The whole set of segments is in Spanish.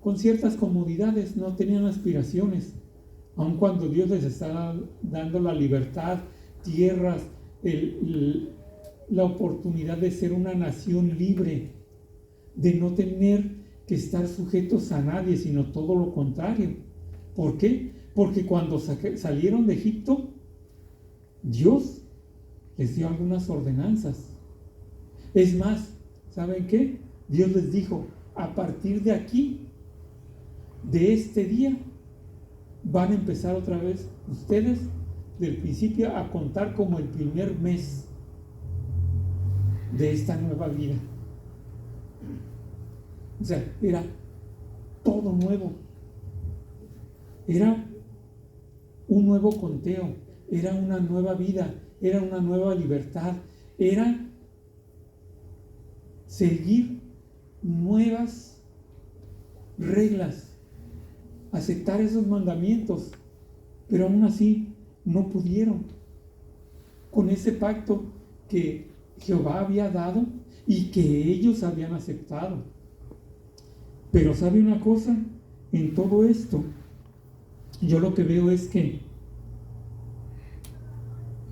con ciertas comodidades, no tenían aspiraciones. Aun cuando Dios les estaba dando la libertad, tierras, la oportunidad de ser una nación libre, de no tener que estar sujetos a nadie, sino todo lo contrario. ¿Por qué? Porque cuando salieron de Egipto, Dios les dio algunas ordenanzas. Es más, ¿saben qué? Dios les dijo, a partir de aquí, de este día, van a empezar otra vez ustedes del principio a contar como el primer mes de esta nueva vida. O sea, era todo nuevo. Era un nuevo conteo, era una nueva vida, era una nueva libertad, era seguir nuevas reglas, aceptar esos mandamientos, pero aún así no pudieron con ese pacto que Jehová había dado y que ellos habían aceptado. Pero ¿sabe una cosa? En todo esto, yo lo que veo es que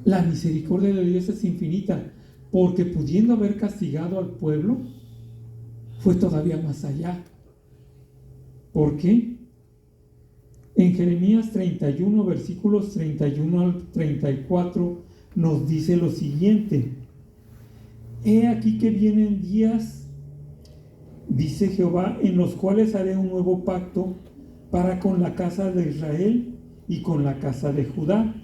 la misericordia de Dios es infinita, porque pudiendo haber castigado al pueblo, fue todavía más allá. ¿Por qué? En Jeremías 31, versículos 31 al 34, nos dice lo siguiente: He aquí que vienen días, dice Jehová, en los cuales haré un nuevo pacto para con la casa de Israel y con la casa de Judá,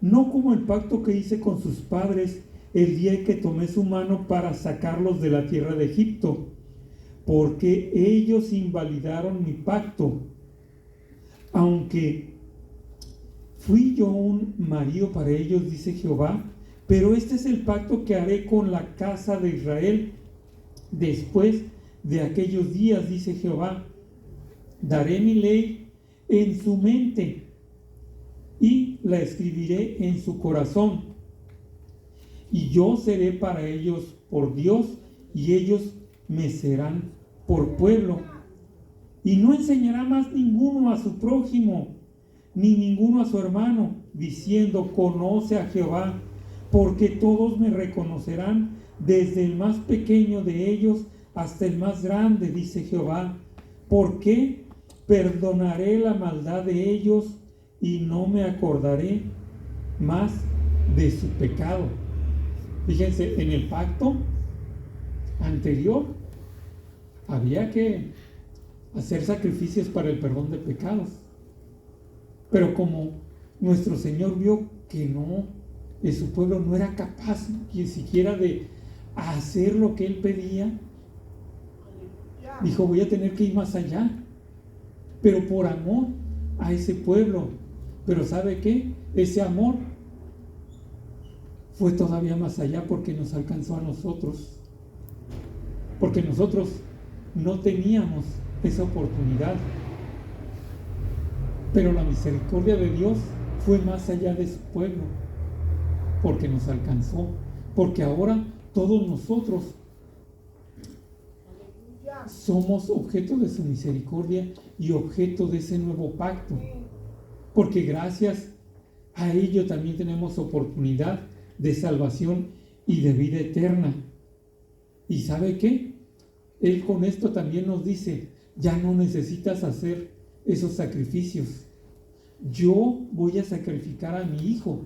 no como el pacto que hice con sus padres el día en que tomé su mano para sacarlos de la tierra de Egipto, porque ellos invalidaron mi pacto, aunque fui yo un marido para ellos, dice Jehová. Pero este es el pacto que haré con la casa de Israel después de aquellos días, dice Jehová. Daré mi ley en su mente y la escribiré en su corazón. Y yo seré para ellos por Dios, y ellos me serán por pueblo. Y no enseñará más ninguno a su prójimo, ni ninguno a su hermano, diciendo: conoce a Jehová, porque todos me reconocerán, desde el más pequeño de ellos hasta el más grande, dice Jehová. Porque perdonaré la maldad de ellos y no me acordaré más de su pecado. Fíjense, en el pacto anterior había que hacer sacrificios para el perdón de pecados. Pero como nuestro Señor vio que no, que su pueblo no era capaz ni siquiera de hacer lo que Él pedía, dijo: voy a tener que ir más allá, pero por amor a ese pueblo. Pero ¿sabe qué? Ese amor fue todavía más allá, porque nos alcanzó a nosotros, porque nosotros no teníamos esa oportunidad. Pero la misericordia de Dios fue más allá de su pueblo, porque nos alcanzó, porque ahora todos nosotros somos objeto de su misericordia y objeto de ese nuevo pacto, porque gracias a ello también tenemos oportunidad de salvación y de vida eterna. ¿Y sabe qué? Él con esto también nos dice: ya no necesitas hacer esos sacrificios. Yo voy a sacrificar a mi Hijo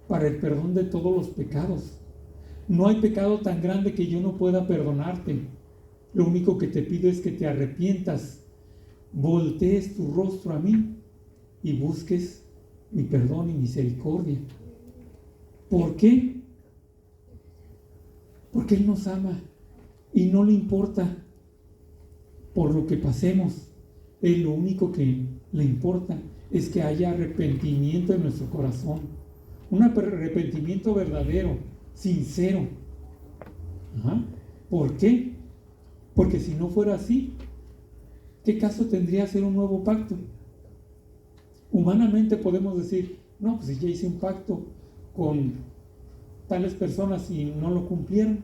para el perdón de todos los pecados. No hay pecado tan grande que yo no pueda perdonarte. Lo único que te pido es que te arrepientas, voltees tu rostro a mí y busques mi perdón y misericordia. ¿Por qué? Porque Él nos ama y no le importa por lo que pasemos. Él lo único que le importa es que haya arrepentimiento en nuestro corazón, un arrepentimiento verdadero, sincero. ¿Por qué? Porque si no fuera así, ¿qué caso tendría hacer un nuevo pacto? Humanamente podemos decir: no, pues si ya hice un pacto con tales personas y no lo cumplieron,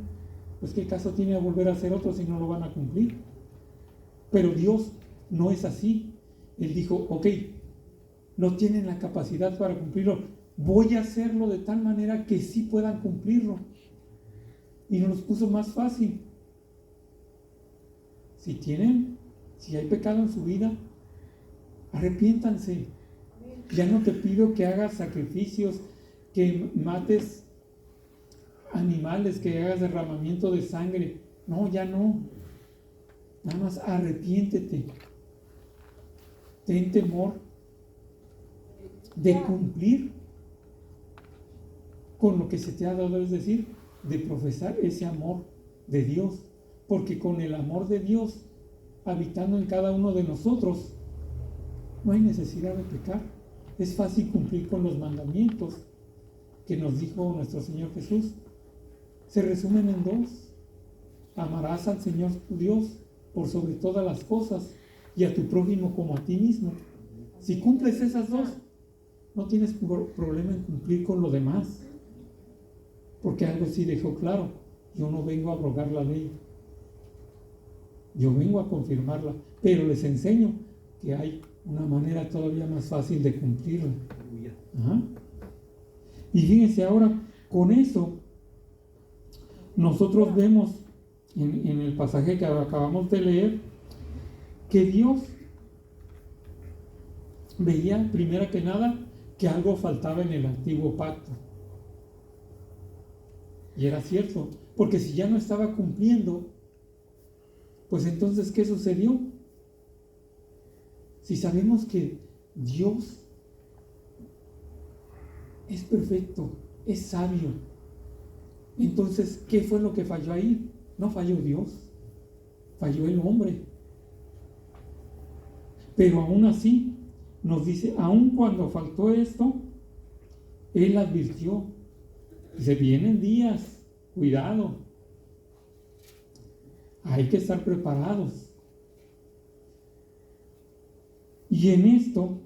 pues qué caso tiene volver a hacer otro si no lo van a cumplir. Pero Dios no es así. Él dijo, ok, no tienen la capacidad para cumplirlo, voy a hacerlo de tal manera que sí puedan cumplirlo. Y nos los puso más fácil. Si hay pecado en su vida, arrepiéntanse. Ya no te pido que hagas sacrificios, que mates animales, que hagas derramamiento de sangre. No, ya no. Nada más arrepiéntete. Ten temor de cumplir con lo que se te ha dado, es decir, de profesar ese amor de Dios. Porque con el amor de Dios habitando en cada uno de nosotros, no hay necesidad de pecar. Es fácil cumplir con los mandamientos que nos dijo nuestro Señor Jesús. Se resumen en dos. Amarás al Señor tu Dios por sobre todas las cosas y a tu prójimo como a ti mismo. Si cumples esas dos, no tienes problema en cumplir con lo demás. Porque algo sí dejó claro: yo no vengo a abrogar la ley, yo vengo a confirmarla, pero les enseño que hay una manera todavía más fácil de cumplirla. Ajá. Y fíjense ahora, con eso nosotros vemos en el pasaje que acabamos de leer que Dios veía, primero que nada, que algo faltaba en el antiguo pacto. Y era cierto, porque si ya no estaba cumpliendo, pues entonces, ¿qué sucedió? Si sabemos que Dios es perfecto, es sabio, entonces, ¿qué fue lo que falló ahí? No falló Dios, falló el hombre. Pero aún así, nos dice, aun cuando faltó esto, Él advirtió. Dice, vienen días, cuidado, hay que estar preparados. Y en esto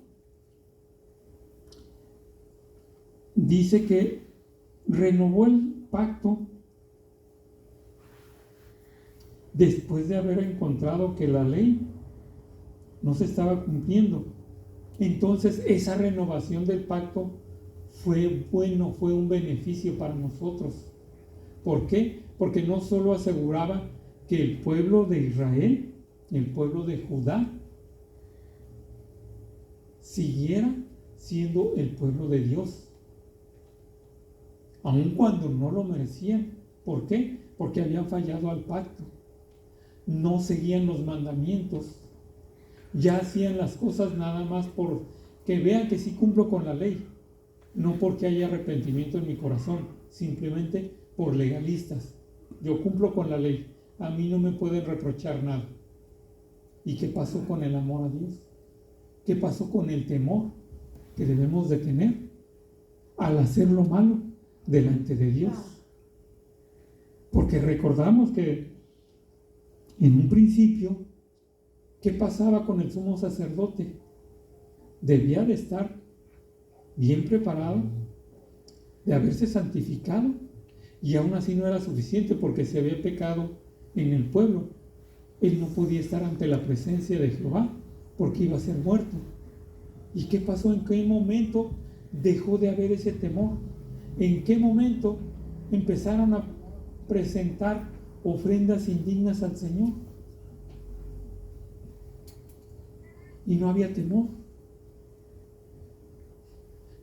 dice que renovó el pacto después de haber encontrado que la ley no se estaba cumpliendo. Entonces esa renovación del pacto fue bueno, fue un beneficio para nosotros. ¿Por qué? Porque no solo aseguraba que el pueblo de Israel, el pueblo de Judá, siguiera siendo el pueblo de Dios, aun cuando no lo merecían. ¿Por qué? Porque habían fallado al pacto, no seguían los mandamientos, ya hacían las cosas nada más por que vean que sí cumplo con la ley, no porque haya arrepentimiento en mi corazón, simplemente por legalistas. Yo cumplo con la ley, a mí no me pueden reprochar nada. ¿Y qué pasó con el amor a Dios? ¿Qué pasó con el temor que debemos de tener al hacer lo malo delante de Dios? Porque recordamos que en un principio, ¿qué pasaba con el sumo sacerdote? Debía de estar bien preparado, de haberse santificado, y aún así no era suficiente porque se había pecado en el pueblo. Él no podía estar ante la presencia de Jehová porque iba a ser muerto. ¿Y qué pasó? ¿En qué momento dejó de haber ese temor? ¿En qué momento empezaron a presentar ofrendas indignas al Señor? Y no había temor.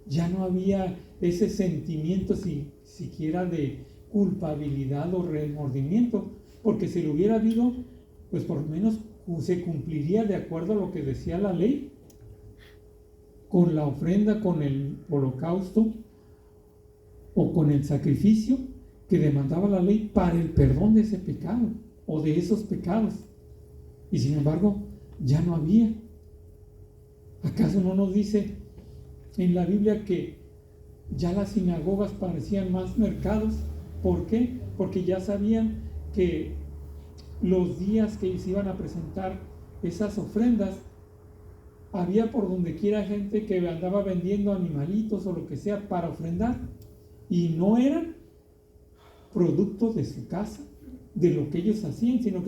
Ya no había ese sentimiento siquiera de culpabilidad o remordimiento, porque si lo hubiera habido, pues por lo menos se cumpliría de acuerdo a lo que decía la ley, con la ofrenda, con el holocausto o con el sacrificio que demandaba la ley para el perdón de ese pecado o de esos pecados. Y sin embargo, ya no había. ¿Acaso no nos dice en la Biblia que ya las sinagogas parecían más mercados? ¿Por qué? Porque ya sabían que los días que se iban a presentar esas ofrendas, había por donde quiera gente que andaba vendiendo animalitos o lo que sea para ofrendar, y no eran producto de su casa, de lo que ellos hacían, sino que